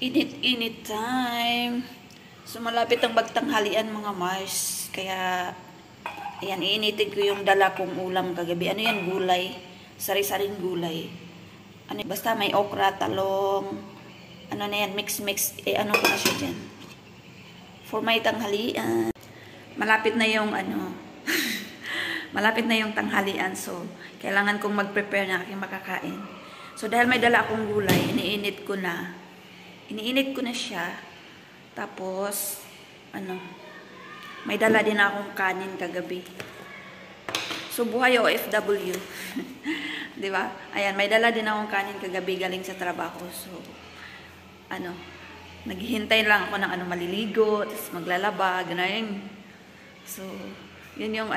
Init-init time. So, malapit ang magtanghalian mga Mars. Kaya, ayan, iinitin ko yung dala kong ulam kagabi. Ano yan? Gulay. Sari-saring gulay. Ano, basta may okra, talong, ano na yan, mix-mix. Ano ko na siya dyan. For my tanghalian. Malapit na yung, malapit na yung tanghalian. So, kailangan kong mag-prepare na aking makakain. So, dahil may dala akong gulay, iniinit ko na siya. Tapos, may dala din akong kanin kagabi. So, buhay OFW. Diba? Ayan, may dala din akong kanin kagabi galing sa trabaho. So, naghihintay lang ako ng maliligo, tapos maglalaba, gano'n. So, yun yung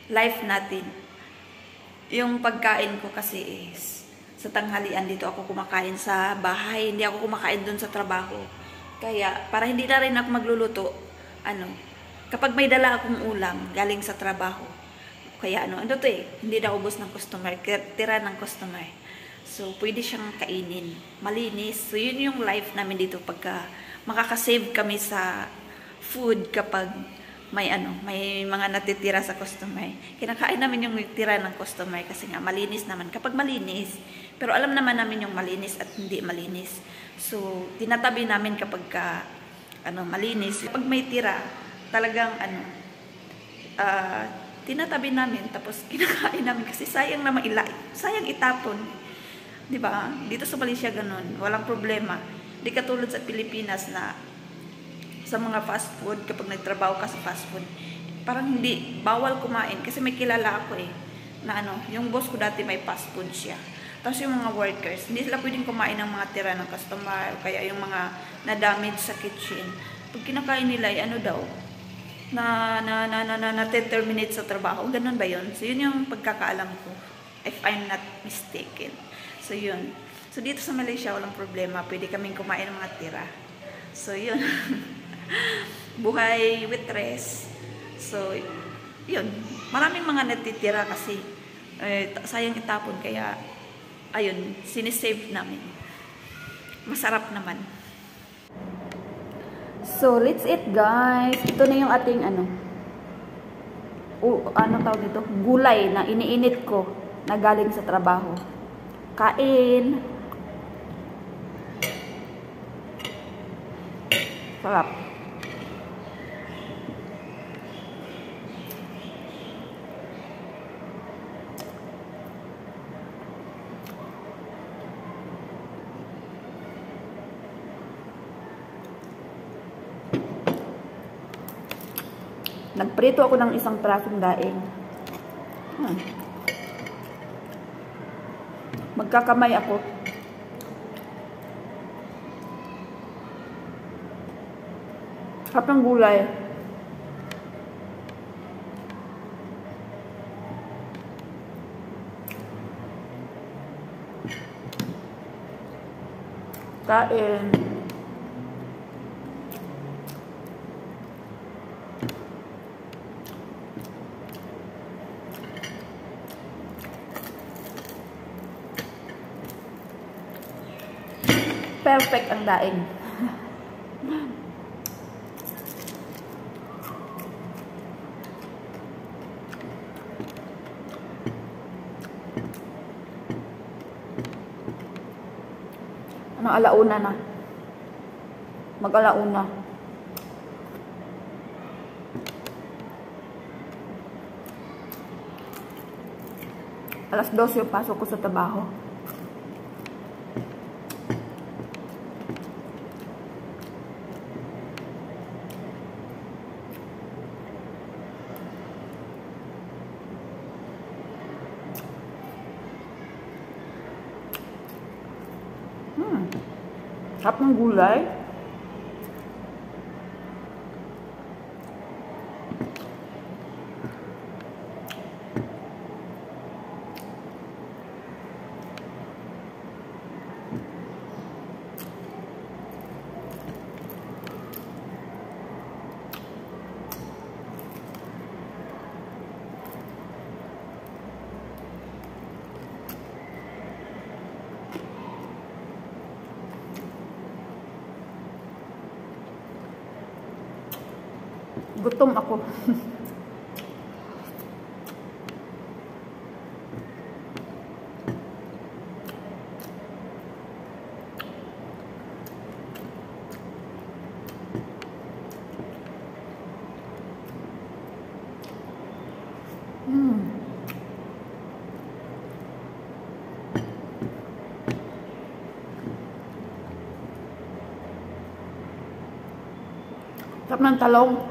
life natin. Yung pagkain ko kasi is, sa tanghalian dito ako kumakain sa bahay, hindi ako kumakain dun sa trabaho. Kaya, para hindi na rin ako magluluto, kapag may dala akong ulam galing sa trabaho, kaya hindi na ubos ng customer, tira ng customer. So, pwede siyang kainin. Malinis. So, yun yung life namin dito pagka makakasave kami sa food kapag may mga natitira sa customer. Kinakain namin yung tira ng customer kasi nga malinis naman. Kapag malinis, pero alam naman namin yung malinis at hindi malinis. So, tinatabi namin kapag malinis. Kapag may tira, talagang tinatabi namin tapos kinakain namin kasi sayang na sayang itapon. 'Di ba? Dito sa Malaysia ganun, walang problema. Di katulad sa Pilipinas na sa mga fast food, kapag nagtrabaho ka sa fast food, parang hindi, bawal kumain. Kasi may kilala ako na yung boss ko dati may fast food siya. Tapos yung mga workers, hindi sila pwedeng kumain ng mga tira ng customer, o kaya yung mga na-damage sa kitchen. Pag kinakain nila, na-terminate sa trabaho. Ganun ba yun? So, yun yung pagkakaalam ko, if I'm not mistaken. So, yun. So, dito sa Malaysia, walang problema. Pwede kaming kumain ng mga tira. So, yun. Buhay with rest. So, yun. Maraming mga natitira kasi sayang itapon. Kaya, ayun, sinisave namin. Masarap naman. So, let's eat, guys. Ito na yung ating tawag dito? Gulay na iniinit ko na galing sa trabaho. Kain. Sarap. Nagprito ako ng isang prasong daing. Magkakamay ako. Sarap ng gulay. Kain. Perfect ang daing. Alauna na. Mag-alauna. Alas 12 yung pasok ko sa trabaho. Sarap ng gulay. Gutom ako. Sarap ng talong.